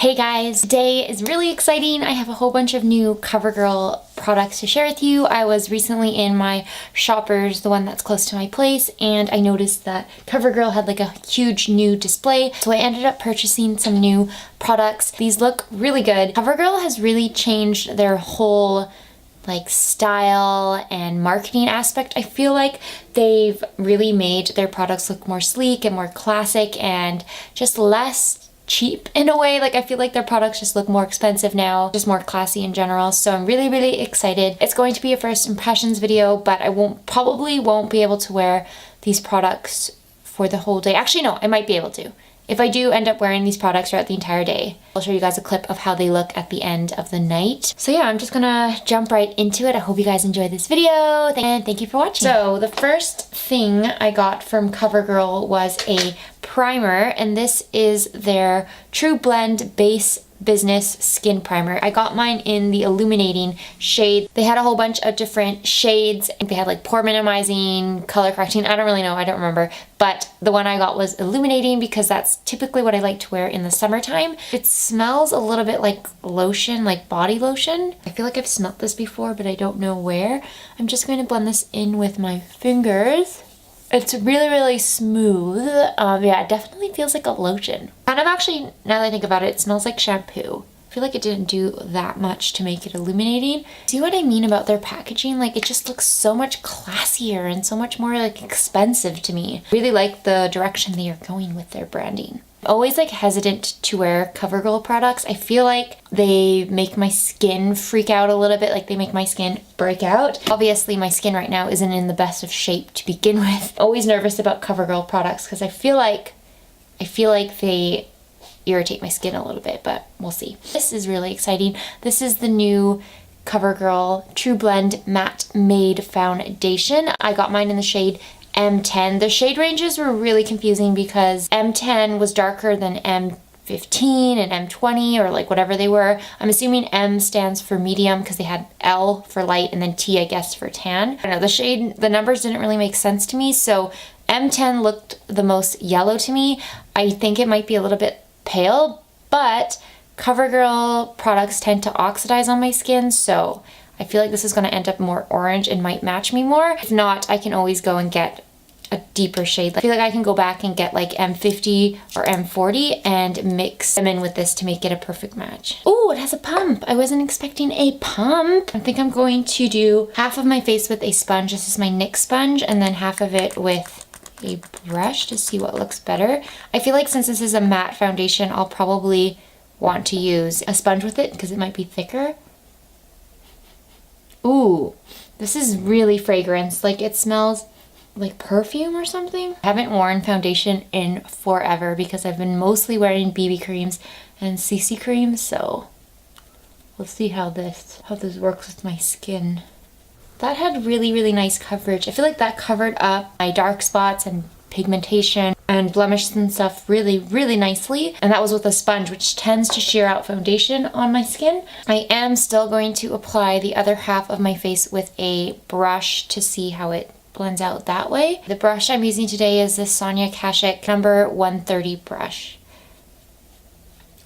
Hey guys, today is really exciting. I have a whole bunch of new Covergirl products to share with you. I was recently in my Shoppers, the one that's close to my place, and I noticed that Covergirl had like a huge new display. So I ended up purchasing some new products. These look really good. Covergirl has really changed their whole like style and marketing aspect. I feel like they've really made their products look more sleek and more classic and just less cheap in a way. Like I feel like their products just look more expensive now, just more classy in general. So I'm really excited. It's going to be a first impressions video, but I probably won't be able to wear these products for the whole day. Actually, no, I might be able to. If I do end up wearing these products throughout the entire day, I'll show you guys a clip of how they look at the end of the night. So yeah, I'm just gonna jump right into it. I hope you guys enjoyed this video, and thank you for watching. So the first thing I got from Covergirl was a primer, and this is their Trublend Base Business Skin Primer. I got mine in the Illuminating shade. They had a whole bunch of different shades. They had like pore minimizing, color correcting, I don't really know, I don't remember. But the one I got was Illuminating because that's typically what I like to wear in the summertime. It smells a little bit like lotion, like body lotion. I feel like I've smelled this before, but I don't know where. I'm just going to blend this in with my fingers. It's really smooth. Yeah, it definitely feels like a lotion. Kind of actually, now that I think about it, it smells like shampoo. I feel like it didn't do that much to make it illuminating. See what I mean about their packaging? Like it just looks so much classier and so much more like expensive to me. Really like the direction they are going with their branding. I'm always like hesitant to wear Covergirl products. I feel like they make my skin freak out a little bit, like they make my skin break out. Obviously my skin right now isn't in the best of shape to begin with. Always nervous about Covergirl products because I feel like they irritate my skin a little bit, but we'll see. This is really exciting. This is the new Covergirl Trublend Matte Made Foundation. I got mine in the shade M10. The shade ranges were really confusing because M10 was darker than M15 and M20 or like whatever they were. I'm assuming M stands for medium because they had L for light and then T I guess for tan. I don't know, the numbers didn't really make sense to me, so M10 looked the most yellow to me. I think it might be a little bit pale, but Covergirl products tend to oxidize on my skin, so I feel like this is going to end up more orange and might match me more. If not, I can always go and get a deeper shade. I feel like I can go back and get like M50 or M40 and mix them in with this to make it a perfect match. Oh, it has a pump. I wasn't expecting a pump. I think I'm going to do half of my face with a sponge. This is my NYX sponge, and then half of it with a brush to see what looks better. I feel like since this is a matte foundation, I'll probably want to use a sponge with it because it might be thicker. Ooh, this is really fragrance. Like it smells like perfume or something. I haven't worn foundation in forever because I've been mostly wearing BB creams and CC creams, so we'll see how this works with my skin. That had really nice coverage. I feel like that covered up my dark spots and pigmentation and blemishes and stuff really nicely, and that was with a sponge, which tends to shear out foundation on my skin. I am still going to apply the other half of my face with a brush to see how it blends out that way. The brush I'm using today is this Sonia Kashuk number 130 brush.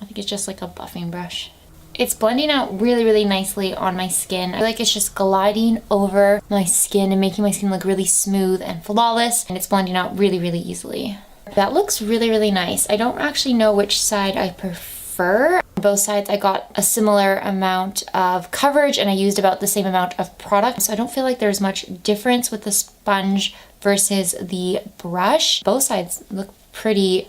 I think it's just like a buffing brush. It's blending out really nicely on my skin. I feel like it's just gliding over my skin and making my skin look really smooth and flawless, and it's blending out really easily. That looks really nice. I don't actually know which side I prefer. On both sides I got a similar amount of coverage and I used about the same amount of product, so I don't feel like there's much difference with the sponge versus the brush. Both sides look pretty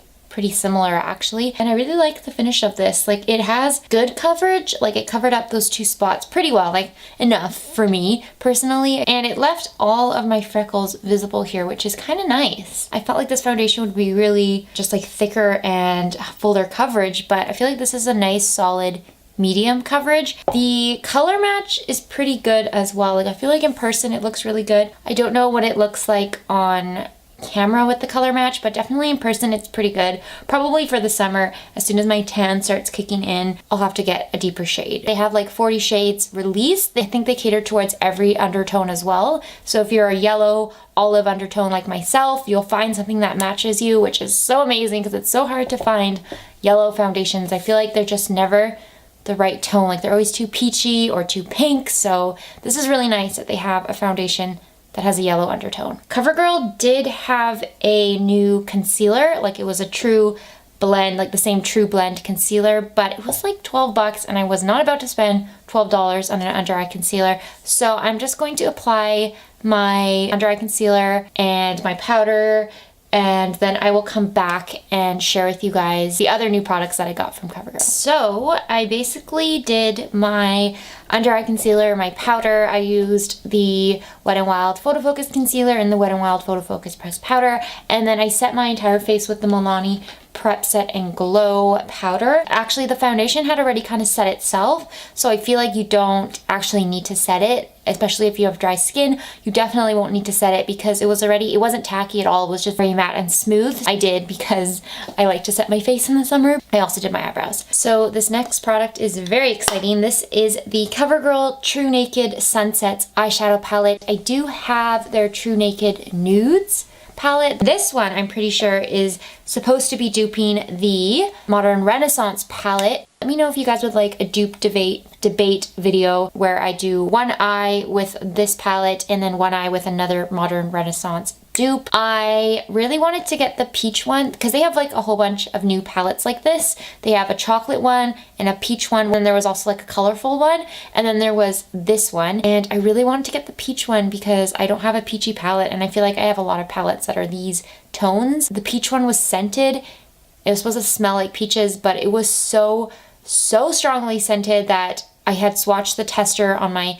similar actually, and I really like the finish of this. Like it has good coverage, like it covered up those two spots pretty well, like enough for me personally, and it left all of my freckles visible here, which is kind of nice. I felt like this foundation would be really just like thicker and fuller coverage, but I feel like this is a nice solid medium coverage. The color match is pretty good as well. Like I feel like in person it looks really good. I don't know what it looks like on camera with the color match, but definitely in person it's pretty good. Probably for the summer, as soon as my tan starts kicking in, I'll have to get a deeper shade. They have like 40 shades released. I think they cater towards every undertone as well. So if you're a yellow, olive undertone like myself, you'll find something that matches you, which is so amazing because it's so hard to find yellow foundations. I feel like they're just never the right tone. Like they're always too peachy or too pink. So this is really nice that they have a foundation that has a yellow undertone. Covergirl did have a new concealer, like it was a true blend, like the same Trublend concealer, but it was like 12 bucks and I was not about to spend $12 on an under eye concealer. So I'm just going to apply my under eye concealer and my powder, and then I will come back and share with you guys the other new products that I got from Covergirl. So I basically did my under eye concealer, my powder. I used the Wet n Wild Photo Focus concealer and the Wet n Wild Photo Focus pressed powder, and then I set my entire face with the Milani Prep Set and Glow powder. Actually, the foundation had already kind of set itself, so I feel like you don't actually need to set it, especially if you have dry skin. You definitely won't need to set it because it wasn't tacky at all. It was just very matte and smooth. I did because I like to set my face in the summer. I also did my eyebrows. So this next product is very exciting. This is the Covergirl Trunaked Sunsets eyeshadow palette. I do have their Trunaked Nudes palette. This one I'm pretty sure is supposed to be duping the Modern Renaissance palette. Let me know if you guys would like a dupe debate video where I do one eye with this palette and then one eye with another Modern Renaissance dupe. I really wanted to get the peach one because they have like a whole bunch of new palettes like this. They have a chocolate one and a peach one, and there was also like a colorful one, and then there was this one, and I really wanted to get the peach one because I don't have a peachy palette, and I feel like I have a lot of palettes that are these tones. The peach one was scented. It was supposed to smell like peaches, but it was so strongly scented that I had swatched the tester on my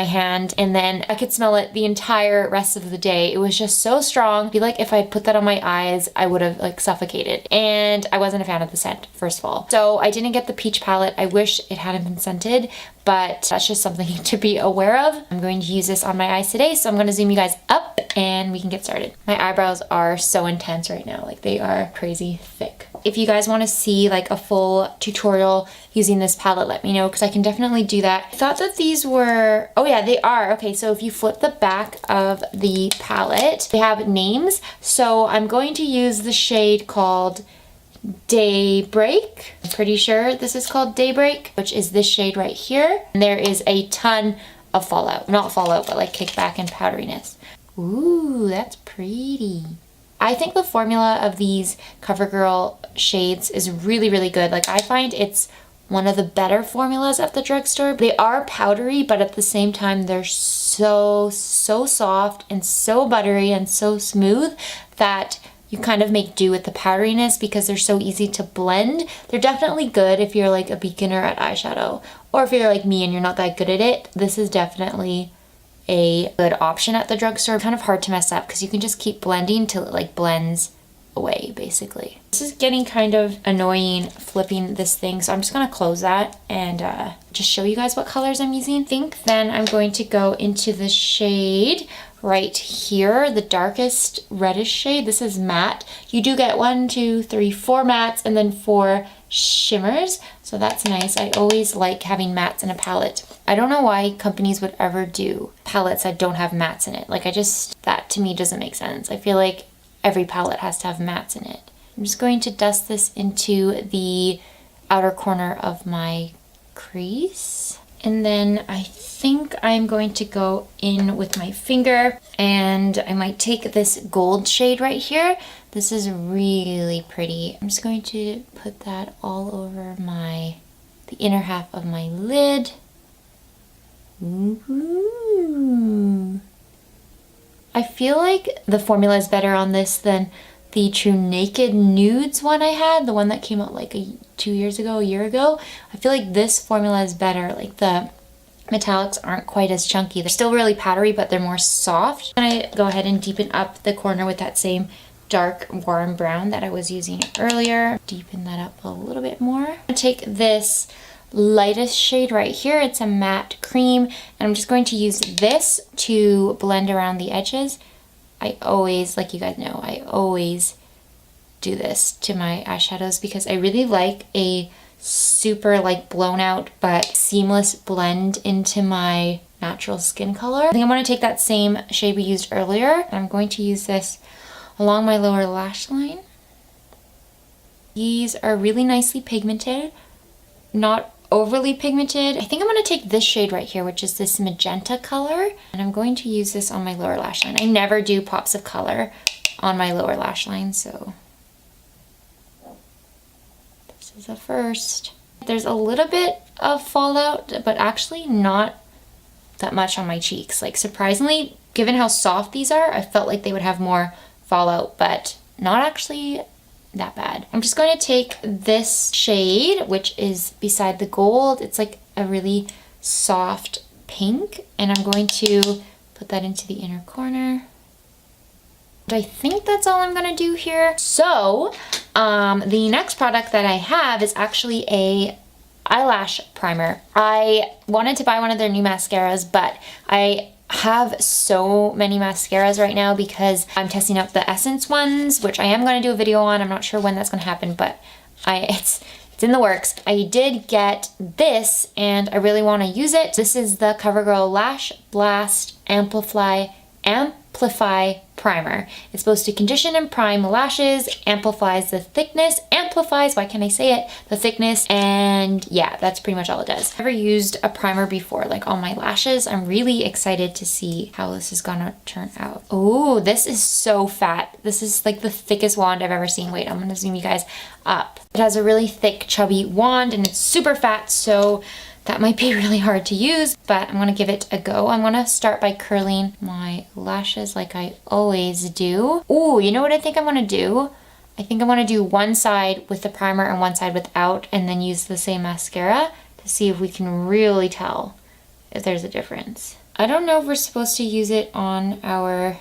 hand, and then I could smell it the entire rest of the day. It was just so strong. I feel like if I had put that on my eyes, I would have like suffocated, and I wasn't a fan of the scent, first of all. So I didn't get the peach palette. I wish it hadn't been scented, but that's just something to be aware of. I'm going to use this on my eyes today, so I'm going to zoom you guys up and we can get started. My eyebrows are so intense right now, like they are crazy thick. If you guys want to see like a full tutorial using this palette, let me know because I can definitely do that. I thought that these were, oh yeah, they are. Okay, so if you flip the back of the palette, they have names. So I'm going to use the shade called Daybreak. I'm pretty sure this is called Daybreak, which is this shade right here. And there is a ton of fallout. Not fallout, but like kickback and powderiness. Ooh, that's pretty. I think the formula of these Covergirl shades is really, really good. Like I find it's one of the better formulas at the drugstore. They are powdery, but at the same time, they're so soft and so buttery and so smooth that you kind of make do with the powderiness because they're so easy to blend. They're definitely good if you're like a beginner at eyeshadow, or if you're like me and you're not that good at it. This is definitely a good option at the drugstore. Kind of hard to mess up because you can just keep blending till it like blends away basically. This is getting kind of annoying flipping this thing, so I'm just gonna close that and just show you guys what colors I'm using. I think then I'm going to go into the shade right here, the darkest reddish shade. This is matte. You do get 4 mattes and then 4 shimmers, so that's nice. I always like having mattes in a palette. I don't know why companies would ever do palettes that don't have mattes in it. Like that to me doesn't make sense. I feel like every palette has to have mattes in it. I'm just going to dust this into the outer corner of my crease. And then I think I'm going to go in with my finger, and I might take this gold shade right here. This is really pretty. I'm just going to put that all over the inner half of my lid. Ooh. I feel like the formula is better on this than the Trunaked Nudes one I had, the one that came out like a year ago. I feel like this formula is better. Like the metallics aren't quite as chunky. They're still really powdery, but they're more soft. I'm gonna go ahead and deepen up the corner with that same dark warm brown that I was using earlier. Deepen that up a little bit more. I'm gonna take this lightest shade right here. It's a matte cream, and I'm just going to use this to blend around the edges I always, like you guys know, I always do this to my eyeshadows because I really like a super like blown out but seamless blend into my natural skin color. I think I'm going to take that same shade we used earlier. I'm going to use this along my lower lash line. These are really nicely pigmented, not overly pigmented. I think I'm going to take this shade right here, which is this magenta color, and I'm going to use this on my lower lash line. I never do pops of color on my lower lash line, so this is a first. There's a little bit of fallout, but actually not that much on my cheeks. Like, surprisingly, given how soft these are, I felt like they would have more fallout, but not actually that bad. I'm just going to take this shade, which is beside the gold. It's like a really soft pink, and I'm going to put that into the inner corner. And I think that's all I'm gonna do here. So the next product that I have is actually a eyelash primer. I wanted to buy one of their new mascaras, but I have so many mascaras right now because I'm testing out the Essence ones, which I am going to do a video on. I'm not sure when that's going to happen, but it's in the works. I did get this and I really want to use it. This is the Covergirl Lash Blast Amplify Primer. It's supposed to condition and prime lashes, amplifies the thickness, why can't I say it, the thickness, and yeah, that's pretty much all it does. I've never used a primer before, like on my lashes. I'm really excited to see how this is gonna turn out. Oh, this is so fat. This is like the thickest wand I've ever seen. Wait, I'm gonna zoom you guys up. It has a really thick, chubby wand and it's super fat, so that might be really hard to use, but I'm gonna give it a go. I'm gonna start by curling my lashes like I always do. Ooh, you know what I think I'm gonna do? I think I'm gonna do one side with the primer and one side without, and then use the same mascara to see if we can really tell if there's a difference. I don't know if we're supposed to use it on our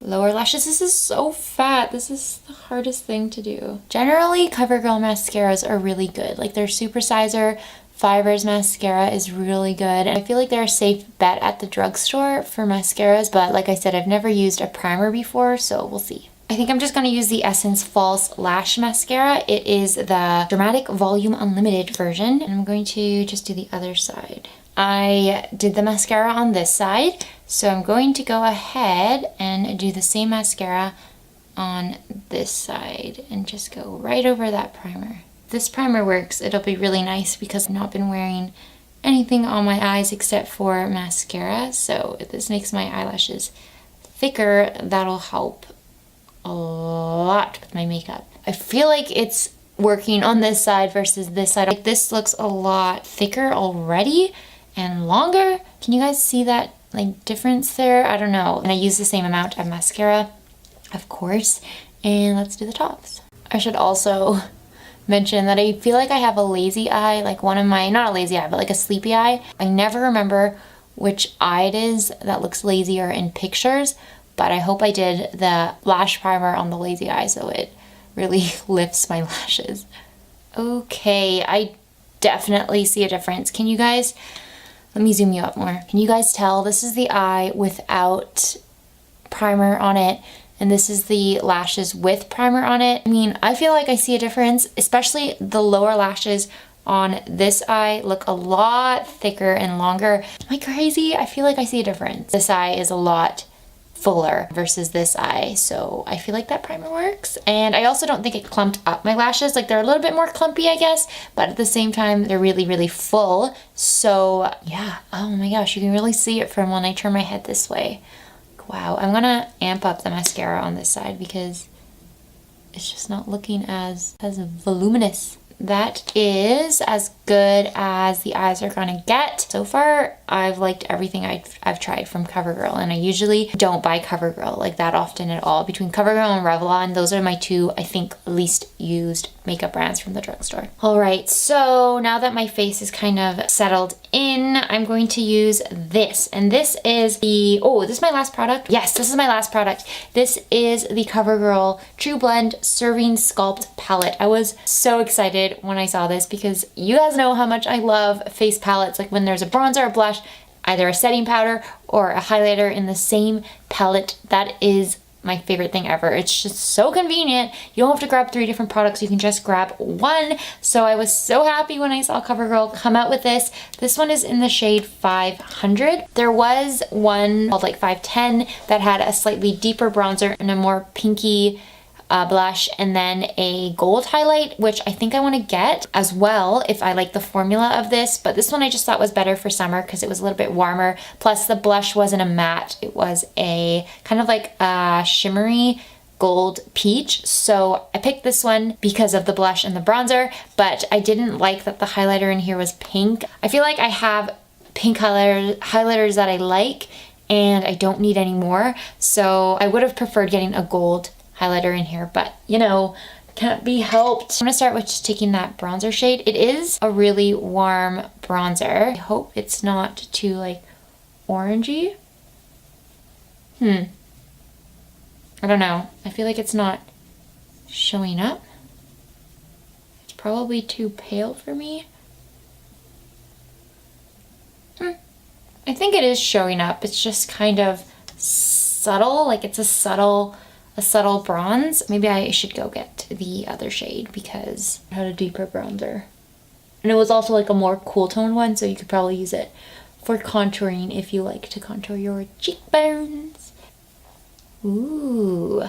lower lashes. This is so fat. This is the hardest thing to do. Generally, CoverGirl mascaras are really good. Like their Supersizer Fibers mascara is really good. And I feel like they're a safe bet at the drugstore for mascaras, but like I said, I've never used a primer before, so we'll see. I think I'm just going to use the Essence False Lash Mascara. It is the Dramatic Volume Unlimited version. And I'm going to just do the other side. I did the mascara on this side, so I'm going to go ahead and do the same mascara on this side and just go right over that primer. If this primer works, it'll be really nice because I've not been wearing anything on my eyes except for mascara. So if this makes my eyelashes thicker, that'll help a lot with my makeup. I feel like it's working on this side versus this side. Like this looks a lot thicker already and longer. Can you guys see that like difference there? I don't know. And I use the same amount of mascara, of course. And let's do the tops. I should also mention that I feel like I have a lazy eye, like one of my, not a lazy eye, but like a sleepy eye. I never remember which eye it is that looks lazier in pictures, but I hope I did the lash primer on the lazy eye so it really lifts my lashes. Okay, I definitely see a difference. Can you guys, let me zoom you up more. Can you guys tell? This is the eye without primer on it, and this is the lashes with primer on it. I mean, I feel like I see a difference, especially the lower lashes on this eye look a lot thicker and longer. Am I crazy? I feel like I see a difference. This eye is a lot fuller versus this eye, so I feel like that primer works. And I also don't think it clumped up my lashes. Like they're a little bit more clumpy, I guess, but at the same time they're really, really full. So yeah, oh my gosh, you can really see it from when I turn my head this way. Wow, I'm gonna amp up the mascara on this side because it's just not looking as voluminous. That is as good as the eyes are gonna get. So far, I've liked everything I've tried from CoverGirl, and I usually don't buy CoverGirl like that often at all. Between CoverGirl and Revlon, those are my two, I think, least used makeup brands from the drugstore. All right, so now that my face is kind of settled in, I'm going to use this, and this is the, oh, this is my last product? Yes, this is my last product. This is the CoverGirl Trublend Serving Sculpt Palette. I was so excited when I saw this because you guys know how much I love face palettes. Like when there's a bronzer or blush, either a setting powder or a highlighter in the same palette. That is my favorite thing ever. It's just so convenient. You don't have to grab 3 different products. You can just grab one. So I was so happy when I saw CoverGirl come out with this. This one is in the shade 500. There was one called like 510 that had a slightly deeper bronzer and a more pinky blush, and then a gold highlight, which I think I want to get as well if I like the formula of this. But this one I just thought was better for summer because it was a little bit warmer. Plus the blush wasn't a matte. It was a kind of like a shimmery gold peach. So I picked this one because of the blush and the bronzer, but I didn't like that the highlighter in here was pink. I feel like I have pink highlighters that I like and I don't need any more. So I would have preferred getting a gold highlighter in here, but you know, can't be helped. I'm gonna start with just taking that bronzer shade. It is a really warm bronzer. I hope it's not too like orangey. I don't know. I feel like it's not showing up. It's probably too pale for me. I think it is showing up. It's just kind of subtle, like it's a subtle bronze. Maybe I should go get the other shade because it had a deeper bronzer. And it was also like a more cool tone one, so you could probably use it for contouring if you like to contour your cheekbones. Ooh.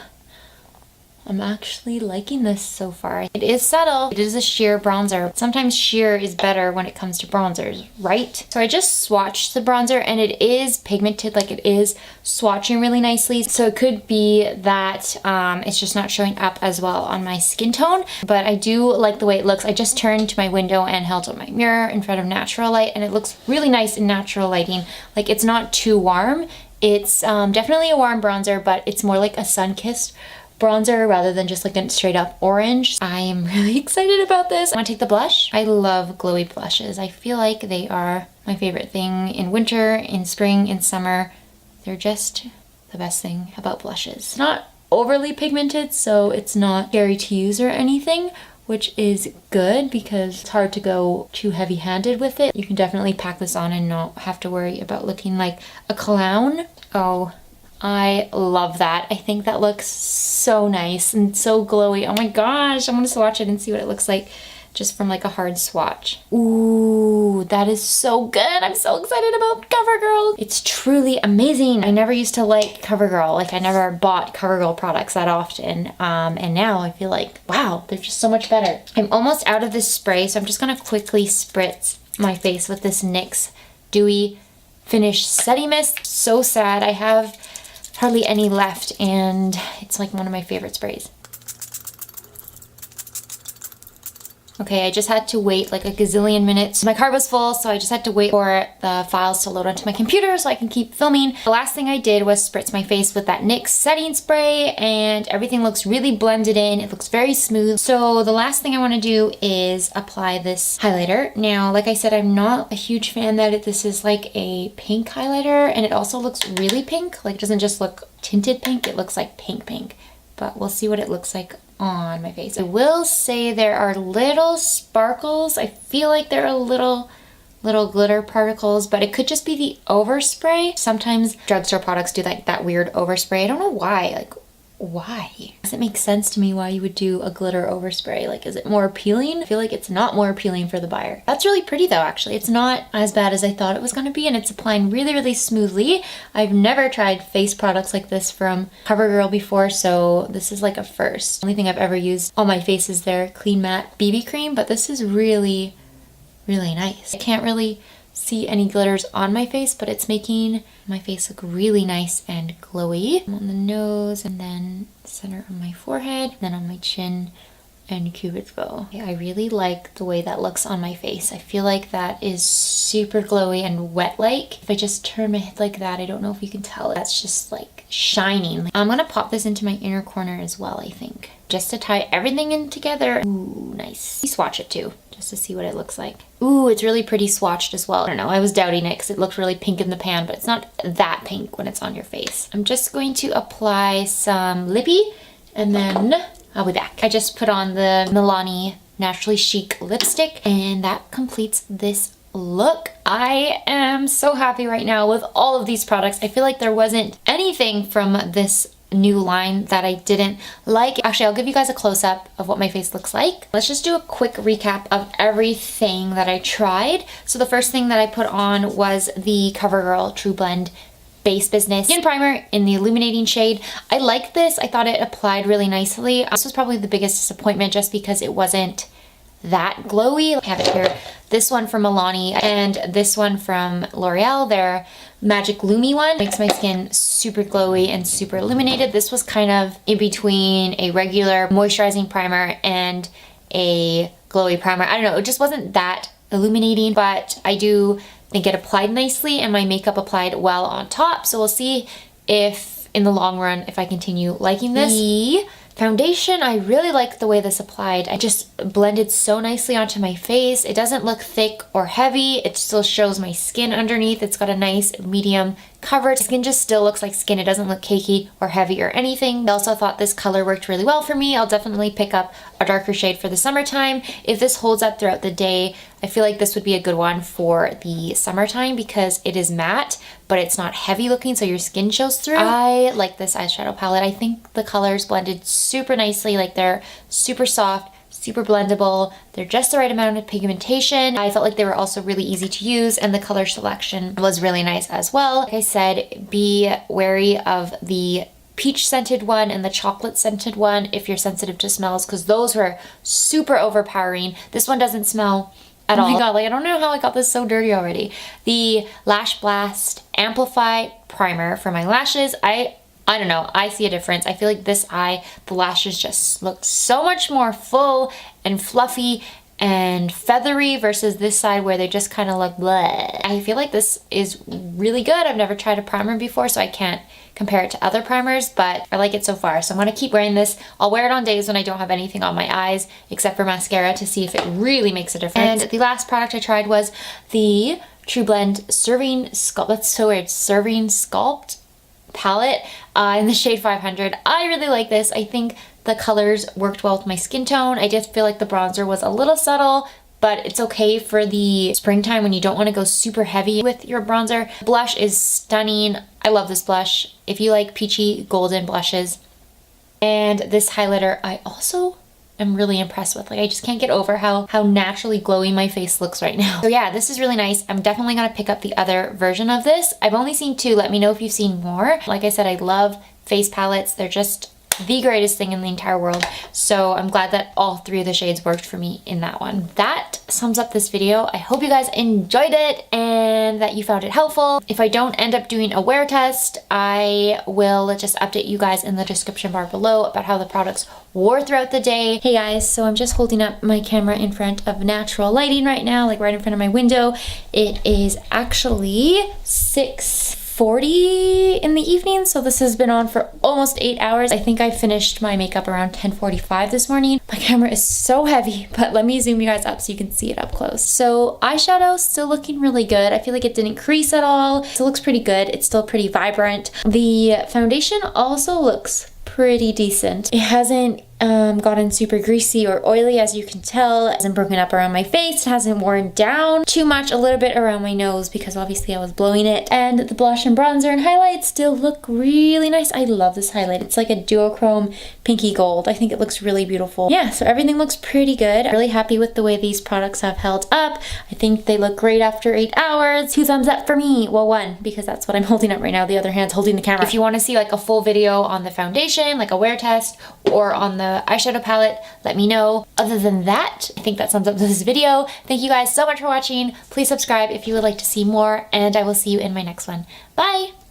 I'm actually liking this so far. It is subtle. It is a sheer bronzer. Sometimes sheer is better when it comes to bronzers, right? So I just swatched the bronzer and it is pigmented, like it is swatching really nicely. So it could be that it's just not showing up as well on my skin tone, but I do like the way it looks. I just turned to my window and held up my mirror in front of natural light and it looks really nice in natural lighting. Like it's not too warm. It's definitely a warm bronzer, but it's more like a sun-kissed bronzer rather than just like a straight up orange. I am really excited about this. I want to take the blush. I love glowy blushes. I feel like they are my favorite thing in winter, in spring, in summer. They're just the best thing about blushes. It's not overly pigmented, so it's not scary to use or anything, which is good because it's hard to go too heavy-handed with it. You can definitely pack this on and not have to worry about looking like a clown. Oh, I love that. I think that looks so nice and so glowy. Oh my gosh, I'm gonna swatch it and see what it looks like just from like a hard swatch. Ooh, that is so good. I'm so excited about CoverGirl. It's truly amazing. I never used to like CoverGirl. Like I never bought CoverGirl products that often. And now I feel like, wow, they're just so much better. I'm almost out of this spray, so I'm just gonna quickly spritz my face with this NYX Dewy Finish Setting Mist. So sad. I have hardly any left and it's like one of my favorite sprays. Okay, I just had to wait like a gazillion minutes. My card was full, so I just had to wait for the files to load onto my computer so I can keep filming. The last thing I did was spritz my face with that NYX setting spray and everything looks really blended in. It looks very smooth. So the last thing I want to do is apply this highlighter. Now, like I said, I'm not a huge fan that this is like a pink highlighter and it also looks really pink. Like it doesn't just look tinted pink, it looks like pink. But we'll see what it looks like on my face. I will say there are little sparkles. I feel like there are little glitter particles, but it could just be the overspray. Sometimes drugstore products do like that weird overspray. I don't know why. Like, why? Doesn't make sense to me why you would do a glitter overspray. Like, is it more appealing? I feel like it's not more appealing for the buyer. That's really pretty though, actually. It's not as bad as I thought it was gonna be, and it's applying really smoothly. I've never tried face products like this from CoverGirl before, so this is like a first. The only thing I've ever used on my face is their Clean Matte BB cream, but this is really nice. I can't really see any glitters on my face, but it's making my face look really nice and glowy. On the nose and then center of my forehead, then on my chin and cupid's bow. I really like the way that looks on my face. I feel like that is super glowy and wet-like. If I just turn my head like that, I don't know if you can tell, that's just like shining. I'm gonna pop this into my inner corner as well, I think, just to tie everything in together. Ooh, nice. Swatch it too, just to see what it looks like. Ooh, it's really pretty swatched as well. I don't know, I was doubting it because it looked really pink in the pan, but it's not that pink when it's on your face. I'm just going to apply some lippy and then I'll be back. I just put on the Milani Naturally Chic lipstick and that completes this look. I am so happy right now with all of these products. I feel like there wasn't anything from this new line that I didn't like. Actually, I'll give you guys a close-up of what my face looks like. Let's just do a quick recap of everything that I tried. So the first thing that I put on was the Covergirl Trublend Base Business Skin Primer in the Illuminating shade. I liked this. I thought it applied really nicely. This was probably the biggest disappointment just because it wasn't that glowy. I have it here. This one from Milani and this one from L'Oreal, their Magic Lumi one. Makes my skin super glowy and super illuminated. This was kind of in between a regular moisturizing primer and a glowy primer. I don't know, it just wasn't that illuminating, but I do think it applied nicely and my makeup applied well on top. So we'll see if in the long run, if I continue liking this. The foundation, I really like the way this applied. I just blended so nicely onto my face. It doesn't look thick or heavy. It still shows my skin underneath. It's got a nice medium coverage. Skin just still looks like skin. It doesn't look cakey or heavy or anything. I also thought this color worked really well for me. I'll definitely pick up a darker shade for the summertime. If this holds up throughout the day, I feel like this would be a good one for the summertime because it is matte, but it's not heavy looking, so your skin shows through. I like this eyeshadow palette. I think the colors blended super nicely. Like, they're super soft, super blendable. They're just the right amount of pigmentation. I felt like they were also really easy to use, and the color selection was really nice as well. Like I said, be wary of the peach scented one and the chocolate scented one if you're sensitive to smells, because those were super overpowering. This one doesn't smell at all. Oh my god, like, I don't know how I got this so dirty already. The Lash Blast Amplify Primer for my lashes. I don't know, I see a difference. I feel like this eye, the lashes just look so much more full and fluffy and feathery versus this side where they just kind of look bleh. I feel like this is really good. I've never tried a primer before, so I can't compare it to other primers, but I like it so far. So I'm gonna keep wearing this. I'll wear it on days when I don't have anything on my eyes except for mascara to see if it really makes a difference. And the last product I tried was the Trublend Serving Sculpt. That's so weird. Serving Sculpt palette in the shade 500. I really like this. I think the colors worked well with my skin tone. I just feel like the bronzer was a little subtle, but it's okay for the springtime when you don't want to go super heavy with your bronzer. Blush is stunning. I love this blush. If you like peachy golden blushes. And this highlighter I also am really impressed with. Like, I just can't get over how naturally glowy my face looks right now. So yeah, this is really nice. I'm definitely gonna pick up the other version of this. I've only seen 2. Let me know if you've seen more. Like I said, I love face palettes. They're just the greatest thing in the entire world. So I'm glad that all 3 of the shades worked for me in that one. That sums up this video. I hope you guys enjoyed it and that you found it helpful. If I don't end up doing a wear test, I will just update you guys in the description bar below about how the products wore throughout the day. Hey guys, so I'm just holding up my camera in front of natural lighting right now, like right in front of my window. It is actually 6:40 in the evening, so this has been on for almost 8 hours. I think I finished my makeup around 10:45 this morning. My camera is so heavy, but let me zoom you guys up so you can see it up close. So eyeshadow still looking really good. I feel like it didn't crease at all. It still looks pretty good. It's still pretty vibrant. The foundation also looks pretty decent. It hasn't gotten super greasy or oily, as you can tell. It hasn't broken up around my face. It hasn't worn down too much, a little bit around my nose because obviously I was blowing it. And the blush and bronzer and highlight still look really nice. I love this highlight. It's like a duochrome pinky gold. I think it looks really beautiful. Yeah, so everything looks pretty good. I'm really happy with the way these products have held up. I think they look great after 8 hours. 2 thumbs up for me. Well, 1, because that's what I'm holding up right now. The other hand's holding the camera. If you want to see like a full video on the foundation, like a wear test, or on the eyeshadow palette, let me know. Other than that, I think that sums up this video. Thank you guys so much for watching. Please subscribe if you would like to see more, and I will see you in my next one. Bye!